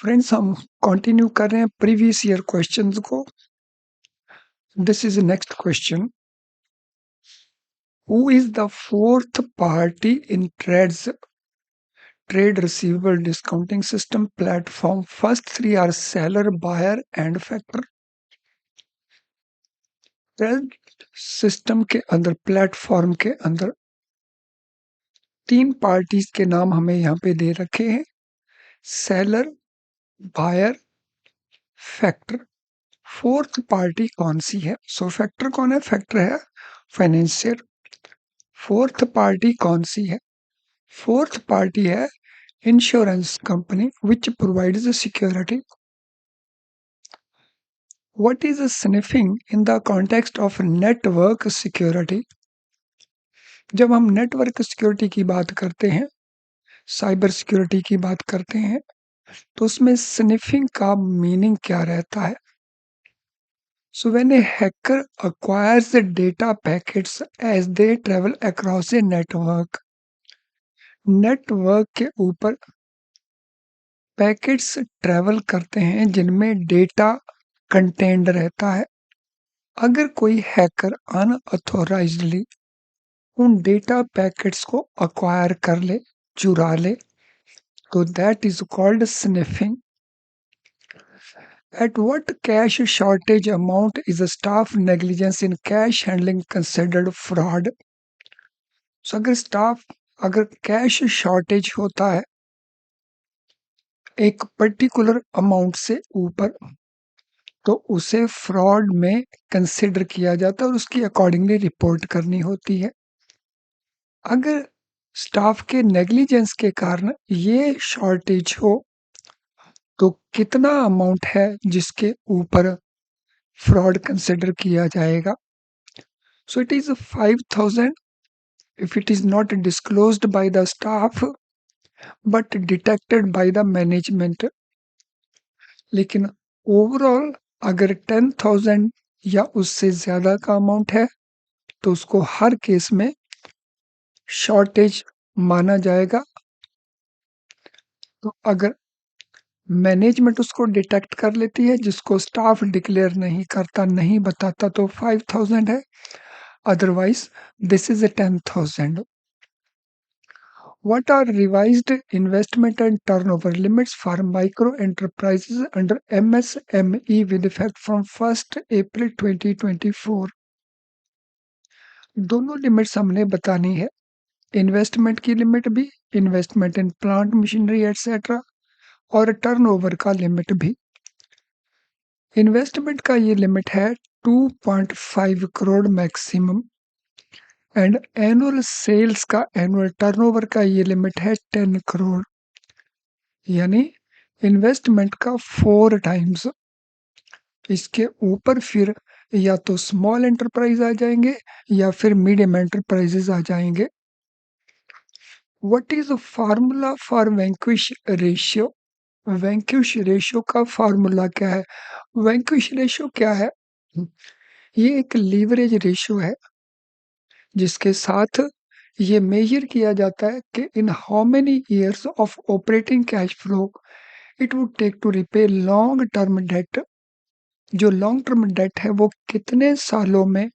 Friends, हम continue कर रहे हैं प्रीवियस ईयर क्वेश्चंस को। This is next question. Who is the fourth party in trade receivable discounting system platform? First three are seller, buyer and factor. Trade system के अंदर, platform के अंदर तीन पार्टीज के नाम हमें यहाँ पे दे रखे हैं: seller, buyer, factor. Fourth party कौन सी है? सो फैक्टर कौन है? फैक्टर है फाइनेंशियर। फोर्थ पार्टी कौन सी है? फोर्थ पार्टी है insurance company which provides security. What is sniffing in the context of network security? जब हम नेटवर्क सिक्योरिटी की बात करते हैं, साइबर सिक्योरिटी की बात करते हैं, तो उसमें स्निफिंग का मीनिंग क्या रहता है? So when a hacker acquires the data packets as they travel across a network, network के ऊपर पैकेट्स ट्रेवल करते हैं जिनमें डेटा कंटेंड रहता है। अगर कोई हैकर अनऑथोराइज्डली उन डेटा पैकेट्स को अक्वायर कर ले, चुरा ले, तो that is called sniffing. At what cash shortage amount is staff negligence in cash handling considered fraud? So अगर कैश शॉर्टेज होता है एक पर्टिकुलर अमाउंट से ऊपर, तो उसे फ्रॉड में कंसिडर किया जाता है और उसकी अकॉर्डिंगली रिपोर्ट करनी होती है। अगर स्टाफ के नेग्लिजेंस के कारण ये शॉर्टेज हो, तो कितना अमाउंट है जिसके ऊपर फ्रॉड कंसिडर किया जाएगा? So it is 5,000 if it is not disclosed by the staff but detected by the management। लेकिन ओवरऑल अगर 10,000 या उससे ज्यादा का अमाउंट है, तो उसको हर केस में शॉर्टेज माना जाएगा। तो अगर मैनेजमेंट उसको डिटेक्ट कर लेती है, जिसको स्टाफ डिक्लेयर नहीं करता, नहीं बताता, तो 5,000 है, otherwise this is 10,000। What are revised investment and turnover limits for micro enterprises under MSME with effect from 1st April 2024? दोनों लिमिट्स हमने बतानी है। इन्वेस्टमेंट की लिमिट भी, investment in plant machinery etcetera, और टर्नओवर का लिमिट भी। इन्वेस्टमेंट का ये लिमिट है 2.5 crore maximum, and annual sales का, एनुअल टर्नओवर का ये लिमिट है 10 करोड़, यानी इन्वेस्टमेंट का 4 टाइम्स। इसके ऊपर फिर या तो स्मॉल एंटरप्राइज आ जाएंगे या फिर मीडियम एंटरप्राइजेस आ जाएंगे। What is formula for vanquish ratio? Vanquish ratio का फार्मूला क्या है? वैंक्विश रेशियो क्या है? ये एक लीवरेज रेशियो है जिसके साथ ये मेजर किया जाता है कि in how many years of operating cash flow it would take to repay long term debt. जो लॉन्ग टर्म डेट है वो कितने सालों में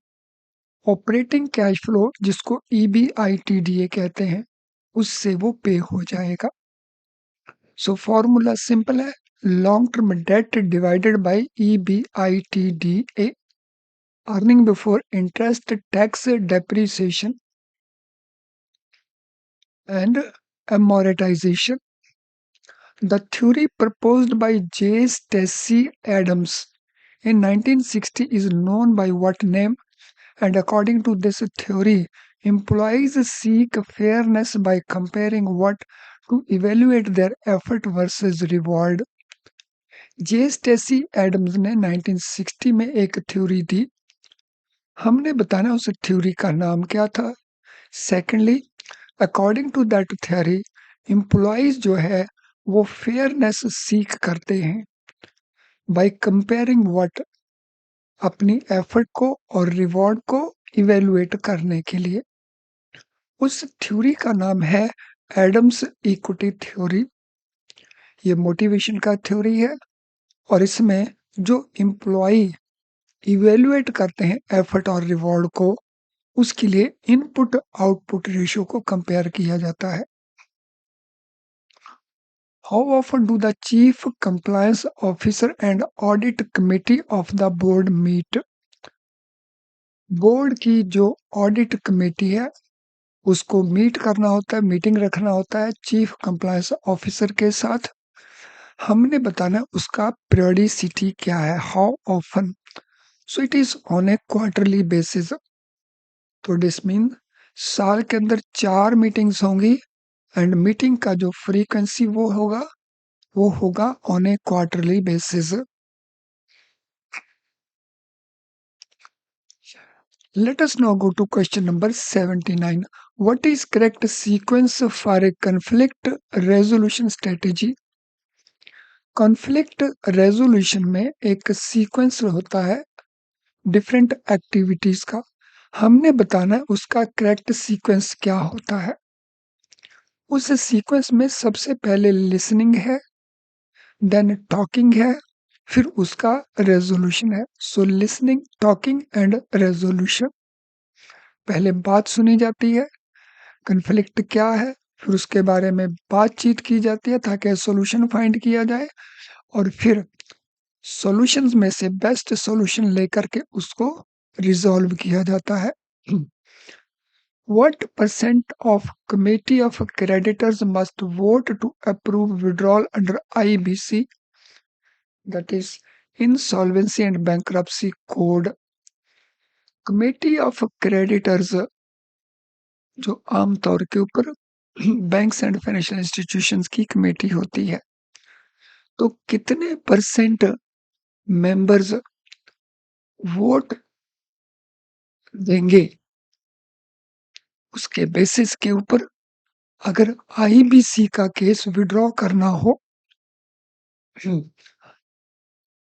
ऑपरेटिंग कैश फ्लो, जिसको EBITDA कहते हैं, उससे वो पे हो जाएगा। सो फॉर्मूला सिंपल है, long term debt divided by EBITDA, earning before interest, tax, depreciation and amortization. The theory proposed by J. Stacy Adams in 1960 is known by what name? And according to this theory, employees seek fairness by comparing what to evaluate their effort versus reward. J Stacy Adams ने 1960 में एक theory दी। हमने बताना उस theory का नाम क्या था। Secondly, according to that theory, employees जो है वो फेयरनेस सीख करते हैं बाय कंपेयरिंग व्हाट, अपनी एफर्ट को और रिवॉर्ड को इवेलुएट करने के लिए। उस थ्योरी का नाम है एडम्स इक्विटी थ्योरी। ये मोटिवेशन का थ्योरी है और इसमें जो एम्प्लॉई इवेल्युएट करते हैं एफर्ट और रिवॉर्ड को, उसके लिए इनपुट आउटपुट रेशियो को कंपेयर किया जाता है। How often do the chief compliance officer and audit committee of the board meet? Board की जो ऑडिट कमेटी है उसको मीट करना होता है, मीटिंग रखना होता है चीफ कंप्लायंस ऑफिसर के साथ। हमने बताना है उसका पीरियोडिसिटी क्या है, how often. So it is on A quarterly basis. तो दिस मीन साल के अंदर 4 मीटिंग्स होंगी एंड मीटिंग का जो फ्रीक्वेंसी वो होगा on A quarterly basis. Let us now go to question number 79. What is correct sequence for a conflict resolution strategy? Conflict resolution में एक सीक्वेंस होता है डिफरेंट एक्टिविटीज का। हमने बताना है उसका करेक्ट सीक्वेंस क्या होता है। उस सीक्वेंस में सबसे पहले लिसनिंग है, देन टॉकिंग है, फिर उसका रेजोल्यूशन है। सो लिसनिंग, टॉकिंग एंड रेजोल्यूशन। पहले बात सुनी जाती है, कन्फ्लिक्ट क्या है, फिर उसके बारे में बातचीत की जाती है ताकि सॉल्यूशन फाइंड किया जाए और फिर सॉल्यूशंस में से बेस्ट सॉल्यूशन लेकर के उसको रिजॉल्व किया जाता है। What percent of committee of creditors must vote to approve withdrawal under IBC, that is Insolvency and Bankruptcy Code? Committee of creditors जो आमतौर के ऊपर बैंक्स एंड फाइनेंशियल इंस्टीट्यूशंस की कमेटी होती है, तो कितने परसेंट मेंबर्स वोट देंगे उसके बेसिस के ऊपर अगर आईबीसी का केस विड्रॉ करना हो।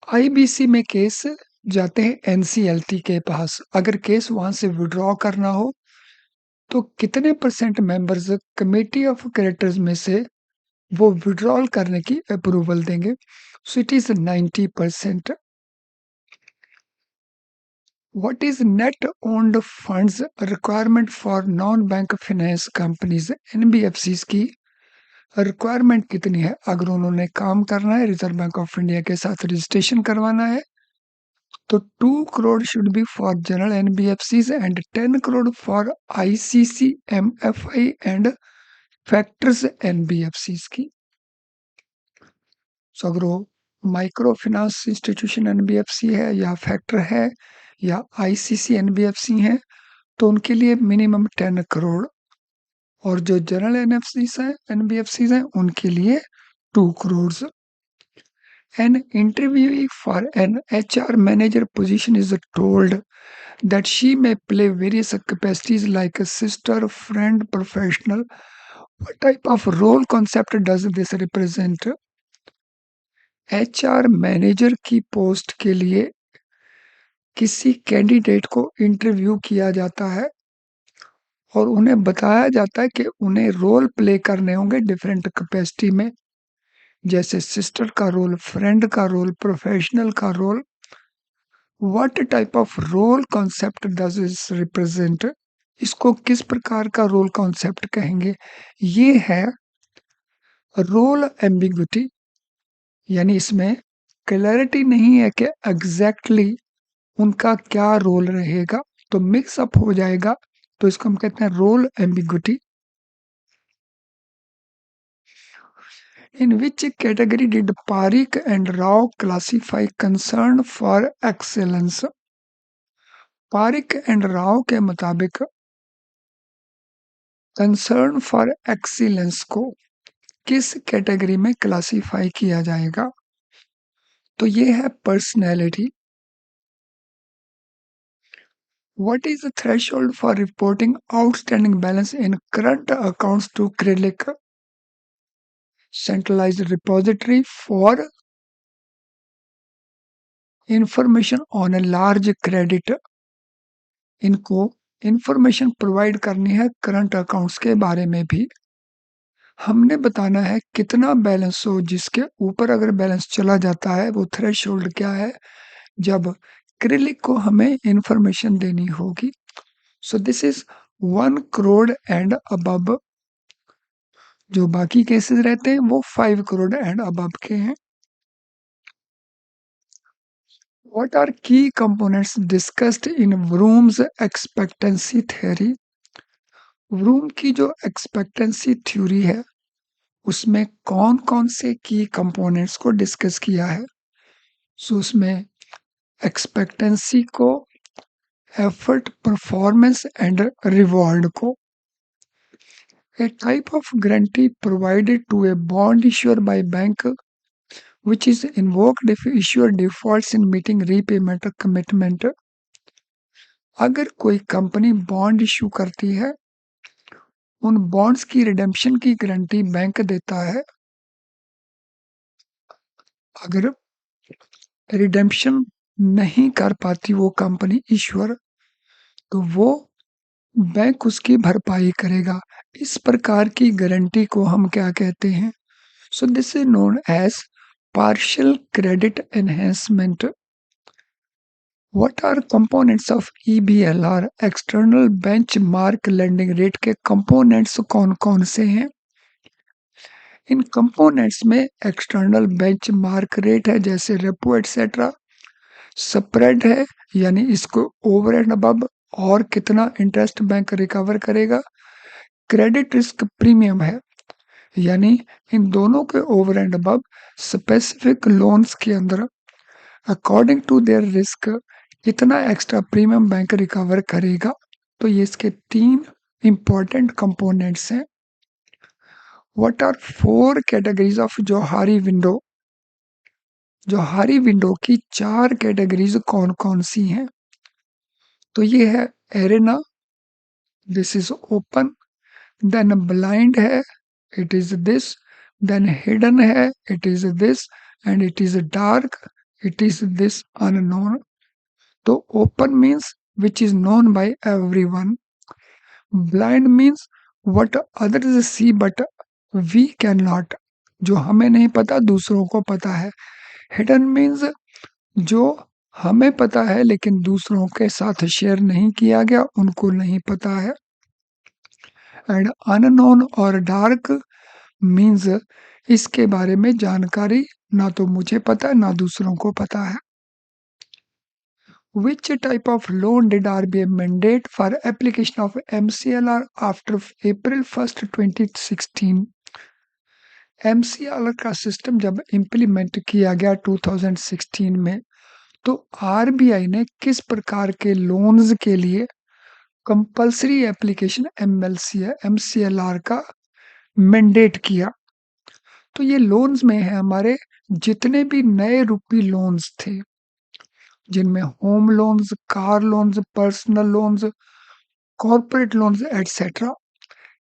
आईबीसी में केस जाते हैं एनसीएलटी के पास। अगर केस वहां से विड्रॉ करना हो तो कितने percent members committee of creditors में से वो विड्रॉल करने की अप्रूवल देंगे? So it is 90%। What is net owned funds requirement for non bank finance companies, NBFC की रिक्वायरमेंट कितनी है अगर उन्होंने काम करना है, रिजर्व बैंक ऑफ इंडिया के साथ रजिस्ट्रेशन करवाना है? तो 2 crore should be for general NBFCs and 10 crore for ICC MFI and factors NBFCs की। सो अगर वो माइक्रो फाइनेंस इंस्टीट्यूशन एनबीएफसी है या फैक्टर है या आईसीसी एनबीएफसी है तो उनके लिए मिनिमम 10 करोड़ और जो जनरल एनबीएफसीज हैं उनके लिए 2 crore. An interviewee for an HR manager position is told that she may play various capacities like a sister, friend, professional. What type of role concept does this represent? HR manager की post के लिए किसी candidate को interview किया जाता है और उन्हें बताया जाता है कि उन्हें रोल प्ले करने होंगे डिफरेंट कैपेसिटी में, जैसे सिस्टर का रोल, फ्रेंड का रोल, प्रोफेशनल का role. What type of role concept does this represent? इसको किस प्रकार का रोल कॉन्सेप्ट कहेंगे? ये है रोल एम्बिग्विटी, यानी इसमें क्लैरिटी नहीं है कि एग्जैक्टली उनका क्या रोल रहेगा, तो मिक्स अप हो जाएगा, तो इसको हम कहते हैं role ambiguity. In which category did Pareek and Rao classify concern for excellence? Pareek and Rao के मुताबिक कंसर्न फॉर एक्सीलेंस को किस कैटेगरी में क्लासिफाई किया जाएगा? तो ये है personality. What is the threshold for reporting outstanding balance in current accounts to credit centralised repository for information on a large credit? इनको इंफॉर्मेशन प्रोवाइड करनी है करंट अकाउंट्स के बारे में भी। हमने बताना है कितना बैलेंस हो, जिसके ऊपर अगर बैलेंस चला जाता है वो थ्रेशोल्ड क्या है, जब क्रिलिक को हमें इंफॉर्मेशन देनी होगी। सो this is 1 crore and above. जो बाकी केसेस रहते हैं वो 5 करोड़ एंड अबव के हैं। What are key components discussed in Vroom's expectancy theory? Vroom की जो एक्सपेक्टेंसी थ्योरी है उसमें कौन कौन से की कंपोनेंट्स को डिस्कस किया है। सो उसमें एक्सपेक्टेंसी को, एफर्ट, परफॉर्मेंस एंड रिवॉर्ड को। A type of guarantee provided to a bond issuer by bank which is invoked if issuer defaults in meeting repayment commitment। अगर कोई कंपनी बॉन्ड इशू करती है, उन बॉन्ड्स की रिडेम्पशन की guarantee bank देता है। अगर रिडेम्पशन नहीं कर पाती वो कंपनी इश्यूर, तो वो बैंक उसकी भरपाई करेगा। इस प्रकार की गारंटी को हम क्या कहते हैं? So this is known as partial credit enhancement. What are components of EBLR, external benchmark lending rate के कंपोनेंट्स कौन कौन से हैं? इन कंपोनेंट्स में एक्सटर्नल बेंचमार्क रेट है जैसे रेपो एटसेट्रा, स्प्रेड है यानी इसको ओवर एंड अबव और कितना इंटरेस्ट बैंक रिकवर करेगा, क्रेडिट रिस्क प्रीमियम है यानी इन दोनों के over and above specific loans के अंदर अकॉर्डिंग टू देयर रिस्क कितना एक्स्ट्रा प्रीमियम बैंक रिकवर करेगा। तो ये इसके 3 इंपॉर्टेंट कंपोनेंट्स हैं। What are 4 categories of Johari window? Johari window की 4 कैटेगरीज कौन कौन सी हैं? तो ये है arena, this is open, then blind है, it is this, then hidden है, it is this, and it is dark, it is this unknown. तो open means which is known by everyone, blind means what others see but we can not, जो हमें नहीं पता दूसरों को पता है। हिडन मीन्स जो हमें पता है लेकिन दूसरों के साथ शेयर नहीं किया गया, उनको नहीं पता है। एंड अननोन और डार्क मीन्स इसके बारे में जानकारी ना तो मुझे पता है ना दूसरों को पता है। Which type of loan did RBI mandate for application of MCLR after April 1st, 2016? MCLR का सिस्टम जब इम्प्लीमेंट किया गया 2016 में, तो आरबीआई ने किस प्रकार के लोन्स के लिए कंपल्सरी एप्लीकेशन MCLR का मैंडेट किया? तो ये लोन्स में है हमारे जितने भी नए रुपी लोन्स थे, जिनमें home loans, car loans, personal loans, corporate loans etcetera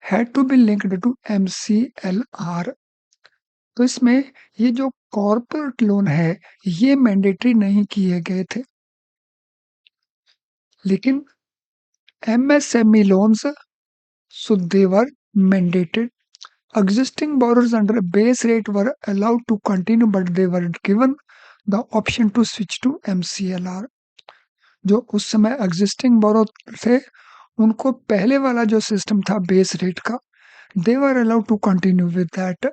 had to be linked to MCLR। तो इसमें ये जो कॉर्पोरेट लोन है ये मैंडेटरी नहीं किए गए थे, लेकिन MSME loans, so they were mandated. Existing borrowers under a base rate were allowed to continue, but they were given the option to switch to MCLR। जो उस समय एग्जिस्टिंग बोरोर थे उनको पहले वाला जो सिस्टम था बेस रेट का, they were allowed to continue with that,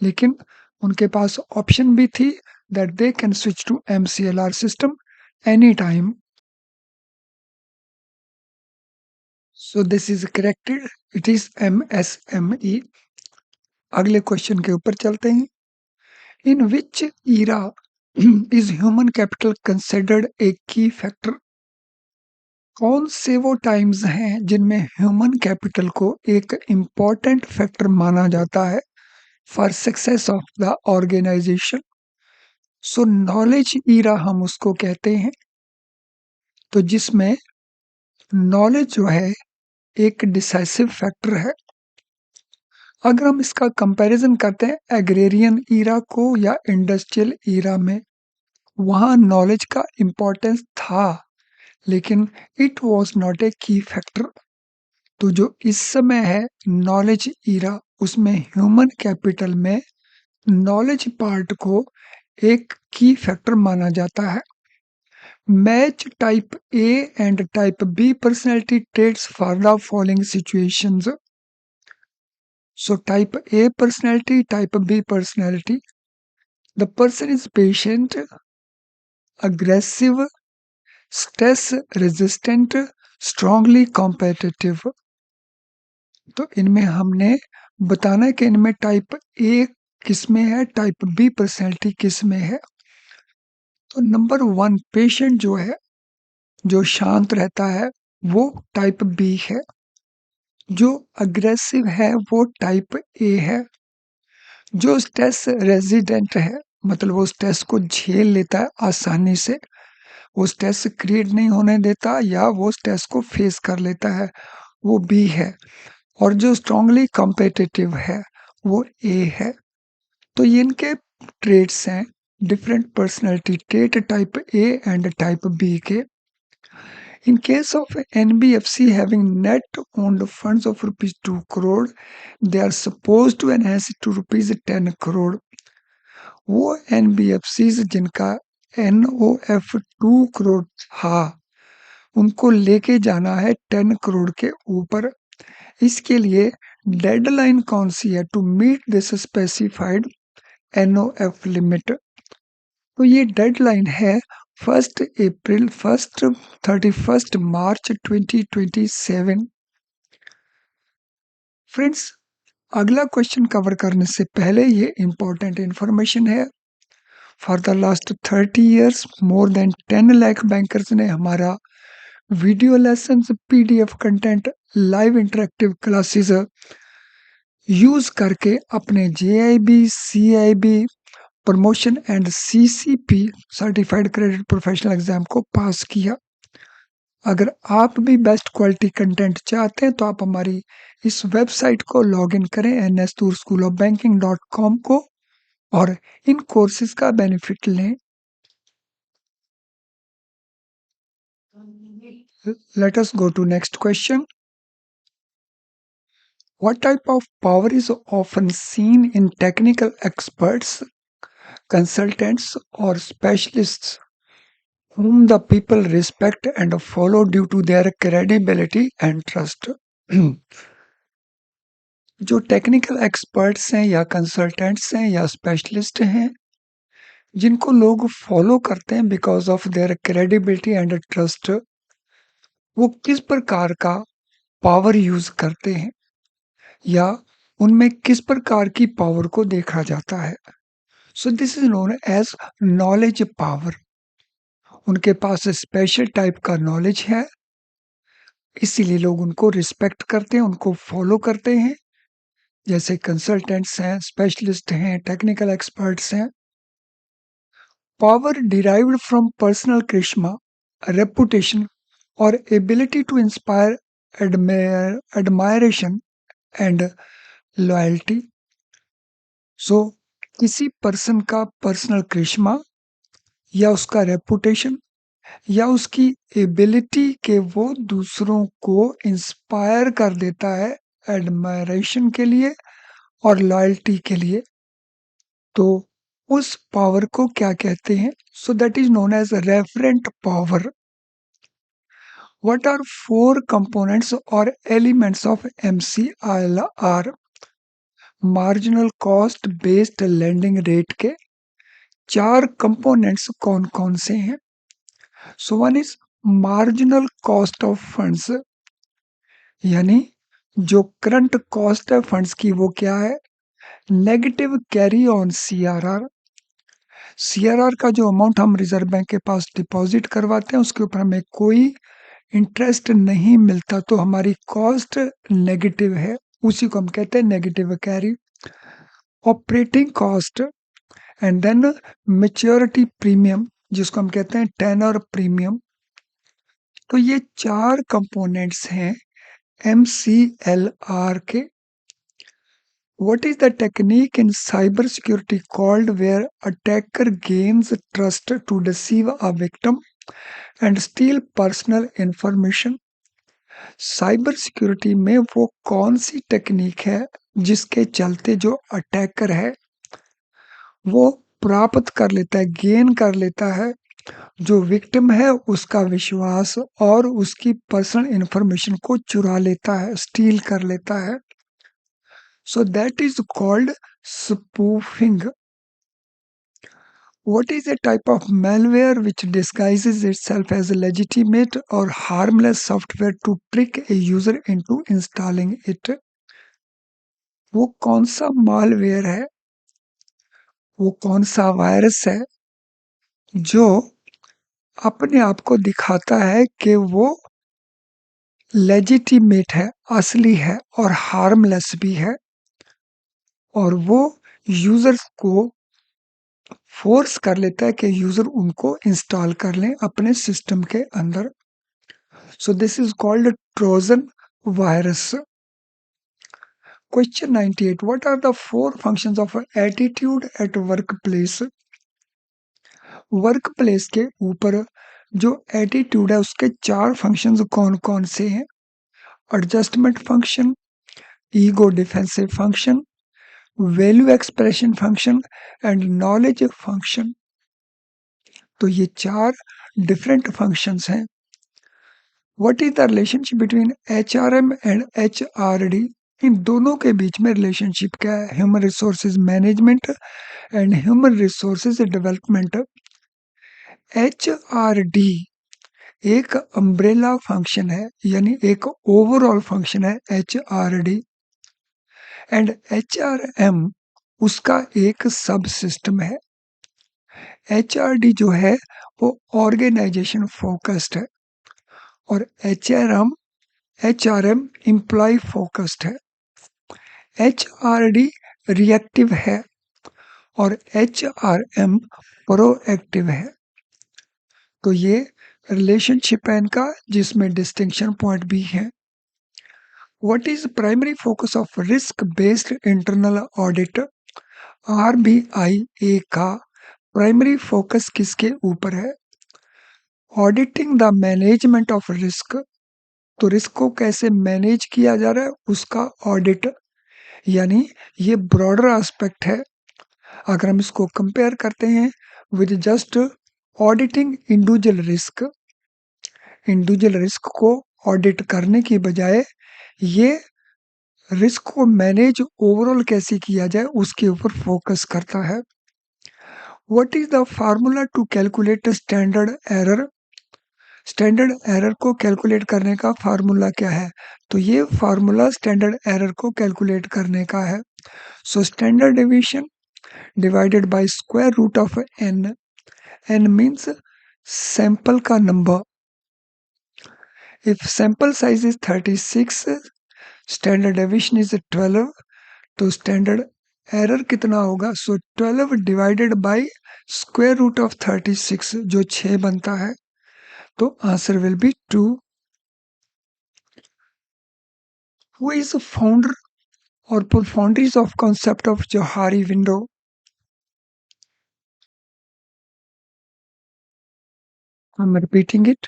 लेकिन उनके पास ऑप्शन भी थी that they can switch to MCLR system any time. So this is corrected, it is MSME। अगले क्वेश्चन के ऊपर चलते हैं। In which era is human capital considered a key factor? कौन से वो टाइम्स हैं जिनमें ह्यूमन कैपिटल को एक इम्पॉर्टेंट फैक्टर माना जाता है for success of the organisation? So knowledge era हम उसको कहते हैं, तो जिसमें नॉलेज जो है एक डिसाइसिव फैक्टर है। अगर हम इसका कंपैरिजन करते हैं एग्रेरियन ईरा को या इंडस्ट्रियल ईरा में, वहाँ नॉलेज का इम्पोर्टेंस था लेकिन it was not a key factor. तो जो इस समय है नॉलेज ईरा, उसमें ह्यूमन कैपिटल में नॉलेज पार्ट को एक की फैक्टर माना जाता है। Match type A and type B personality traits for the following situations. So type A personality, type B personality. The person is patient, aggressive, stress resistant, strongly competitive. तो इनमें हमने बताना है कि इनमें टाइप ए किस में है, टाइप बी पर्सनैलिटी किस में है। तो नंबर 1 पेशेंट जो है, जो शांत रहता है, वो टाइप बी है। जो अग्रेसिव है वो टाइप ए है। जो स्ट्रेस रेजिडेंट है, मतलब वो स्ट्रेस को झेल लेता है आसानी से, वो स्ट्रेस क्रिएट नहीं होने देता या वो स्ट्रेस को फेस कर लेता है, वो बी है। और जो स्ट्रांगली कॉम्पिटिटिव है वो ए है। तो ये इनके ट्रेड्स हैं, different personality trait type A and type B के। In case of NBFC having net owned funds of rupees 2 crore, they are supposed to enhance it to rupees 10 crore. वो NBFCs जिनका NOF 2 करोड़ था, उनको लेके जाना है 10 करोड़ के ऊपर। इसके लिए डेडलाइन कौन सी है to meet this specified NOF limit? तो ये डेडलाइन है 1 अप्रैल 31 मार्च 2027। फ्रेंड्स, अगला क्वेश्चन कवर करने से पहले ये इंपॉर्टेंट इंफॉर्मेशन है। For the last 30 years more than 10 lakh bankers ने हमारा video lesson, PDF content, live interactive classes use करके अपने JIB, CIB, promotion and CCP certified credit professional exam को पास किया। अगर आप भी बेस्ट क्वालिटी कंटेंट चाहते हैं तो आप हमारी इस वेबसाइट को लॉगिन करें nstorschoolofbanking.com को और इन कोर्सेज का बेनिफिट लें। Let us go to next question. What type of power is often seen in technical experts, consultants, or specialists whom the people respect and follow due to their credibility and trust? जो technical experts हैं या consultants हैं या specialist हैं, जिनको लोग follow करते हैं because of their credibility and trust, वो किस प्रकार का पावर यूज करते हैं या उनमें किस प्रकार की पावर को देखा जाता है? So this is known as knowledge power. उनके पास स्पेशल टाइप का नॉलेज है, इसीलिए लोग उनको रिस्पेक्ट करते हैं, उनको फॉलो करते हैं। जैसे कंसल्टेंट्स हैं, स्पेशलिस्ट हैं, टेक्निकल एक्सपर्ट्स हैं। Power derived from personal charisma, reputation और ability to inspire admiration and loyalty. So किसी पर्सन का पर्सनल करिश्मा या उसका रेपुटेशन या उसकी एबिलिटी के वो दूसरों को इंस्पायर कर देता है एडमायरेशन के लिए और लॉयल्टी के लिए, तो उस पावर को क्या कहते हैं? So that is known as referent power. What are 4 components और elements of MCLR? Marginal cost based lending rate के 4 कंपोनेंट्स कौन कौन से हैं? So one is marginal cost of funds, यानी जो करंट कॉस्ट है फंड्स की वो क्या है? Negative carry on CRR। CRR का जो अमाउंट हम रिजर्व बैंक के पास डिपॉजिट करवाते हैं उसके ऊपर हमें कोई इंटरेस्ट नहीं मिलता, तो हमारी कॉस्ट नेगेटिव है, उसी को हम कहते हैं negative carry. Operating cost and then maturity premium, जिसको हम कहते हैं टेनर प्रीमियम। तो ये 4 कंपोनेंट्स हैं MCLR के। What is the technique in cybersecurity called where attacker gains trust to deceive a victim and steal personal information? Cyber security में वो कौन सी टेक्निक है जिसके चलते जो अटैकर है वो प्राप्त कर लेता है, गेन कर लेता है जो विक्टिम है उसका विश्वास और उसकी पर्सनल इंफॉर्मेशन को चुरा लेता है, स्टील कर लेता है. So that is called spoofing. What is a type of malware which disguises itself as legitimate or harmless software to trick a user into installing it? वो कौन सा मालवेयर है, वो कौन सा वायरस है जो अपने आप को दिखाता है कि वो लेजिटिमेट है, असली है और हार्मलेस भी है, और वो यूजर्स को फोर्स कर लेता है कि यूजर उनको इंस्टॉल कर लें अपने सिस्टम के अंदर. So this is called Trojan virus. Question 98. What are the four functions of attitude at work place? Work place के ऊपर जो एटीट्यूड है उसके चार फंक्शंस कौन कौन से हैं? Adjustment function, ego defensive function, value expression function and knowledge function. तो ये चार डिफरेंट फंक्शंस हैं. What is the relationship between HRM and HRD? इन दोनों के बीच में रिलेशनशिप क्या है? Human resources management and human resources development. HRD एक अम्ब्रेला फंक्शन है, यानी एक ओवरऑल फंक्शन है एचआरडी, एंड एचआरएम उसका एक सब सिस्टम है. एचआरडी जो है वो ऑर्गेनाइजेशन फोकस्ड है और एचआरएम एम्प्लॉय फोकस्ड है. एचआरडी रिएक्टिव है और एचआरएम प्रोएक्टिव है. तो ये रिलेशनशिप है इनका, जिसमें डिस्टिंक्शन पॉइंट भी है. What is primary focus of risk based internal audit? RBI का प्राइमरी फोकस किसके ऊपर है? Auditing the management of risk. तो रिस्क को कैसे मैनेज किया जा रहा है उसका ऑडिट, यानी ये ब्रॉडर एस्पेक्ट है. अगर हम इसको कंपेयर करते हैं with just auditing individual risk को ऑडिट करने की बजाय ये रिस्क को मैनेज ओवरऑल कैसे किया जाए उसके ऊपर फोकस करता है. What is the formula to calculate standard error? Standard error को कैलकुलेट करने का फार्मूला क्या है? तो ये फार्मूला स्टैंडर्ड एरर को कैलकुलेट करने का है. So standard deviation divided by square root of N. N means sample का number. If sample size is 36, standard deviation is 12, तो स्टैंडर्ड एरर कितना होगा? So 12 divided by square root of 36 जो 6 बनता है, तो answer will be 2. Who is founder or profoundries of concept of Johari window? I'm repeating it.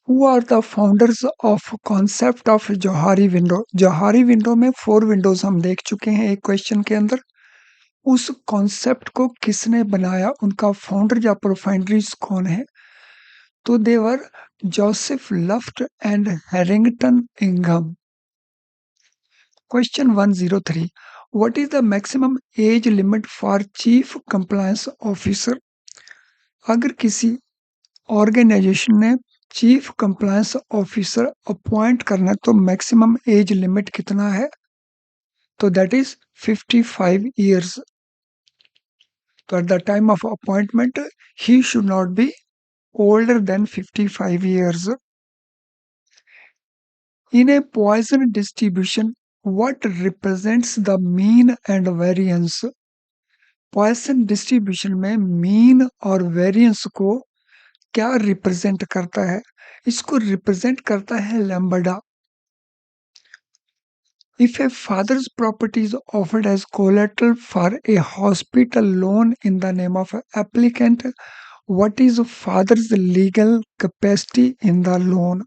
Who are the founders of concept of Johari window? Johari window में 4 Windows हम देख चुके हैं एक क्वेश्चन के अंदर. उस कॉन्सेप्ट को किसने बनाया, उनका फाउंडर या प्रोफाइंडरीज कौन है? तो they were Joseph Luft and Harrington इंघम. Question 103. What is the maximum age limit for chief compliance officer? अगर किसी ऑर्गेनाइजेशन ने चीफ कंप्लायंस ऑफिसर अपॉइंट करना है तो मैक्सिमम एज लिमिट कितना है? तो दैट इज 55 years. तो at the time of appointment he should not be older than 55 years. In a Poisson distribution, what represents the mean and variance? Poisson distribution में mean और variance को क्या represent करता है? इसको रिप्रेजेंट करता है lambda. If a father's property is offered as collateral for a hospital loan in the name of an applicant, what is father's legal capacity in the loan?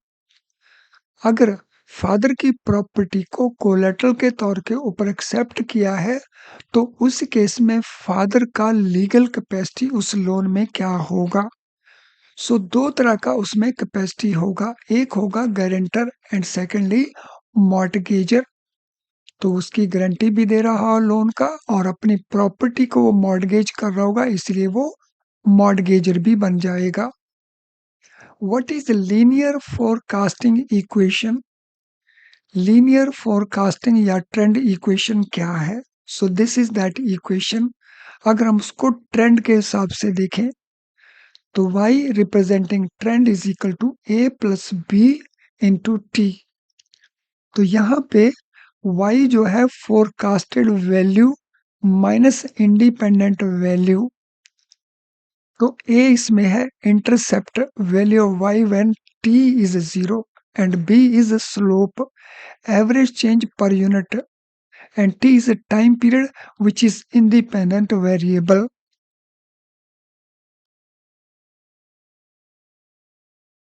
अगर father की property को collateral के तौर के ऊपर accept किया है, तो उस केस में फादर का लीगल कैपेसिटी उस लोन में क्या होगा? सो 2 तरह का उसमें कैपेसिटी होगा, एक होगा गारंटर एंड सेकेंडली मॉर्टगेजर। तो उसकी गारंटी भी दे रहा हो लोन का और अपनी प्रॉपर्टी को वो मॉर्टगेज कर रहा होगा, इसलिए वो मॉर्टगेजर भी बन जाएगा। What is linear forecasting equation? Linear forecasting या ट्रेंड इक्वेशन क्या है? So this is that equation. अगर हम उसको ट्रेंड के हिसाब से देखें तो y representing trend is equal to a plus B into T. तो यहाँ पे y जो है forecasted value minus independent value. तो a इसमें है intercept value of y when t is 0 and b is slope average change per unit and t is a time period which is independent variable.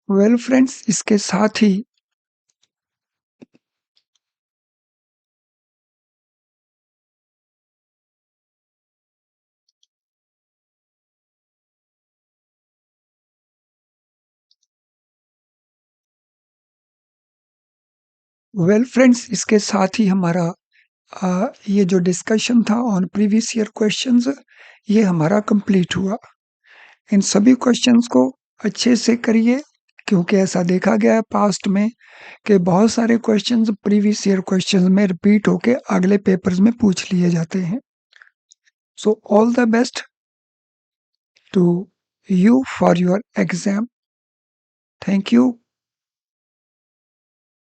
Well friends, इसके साथ ही हमारा ये जो discussion था on previous year questions, ये हमारा complete हुआ। इन सभी क्वेश्चंस को अच्छे से करिए, क्योंकि ऐसा देखा गया है पास्ट में कि बहुत सारे क्वेश्चंस प्रीवियस ईयर क्वेश्चंस में रिपीट होके अगले पेपर्स में पूछ लिए जाते हैं। So all the best to you for your exam. Thank you.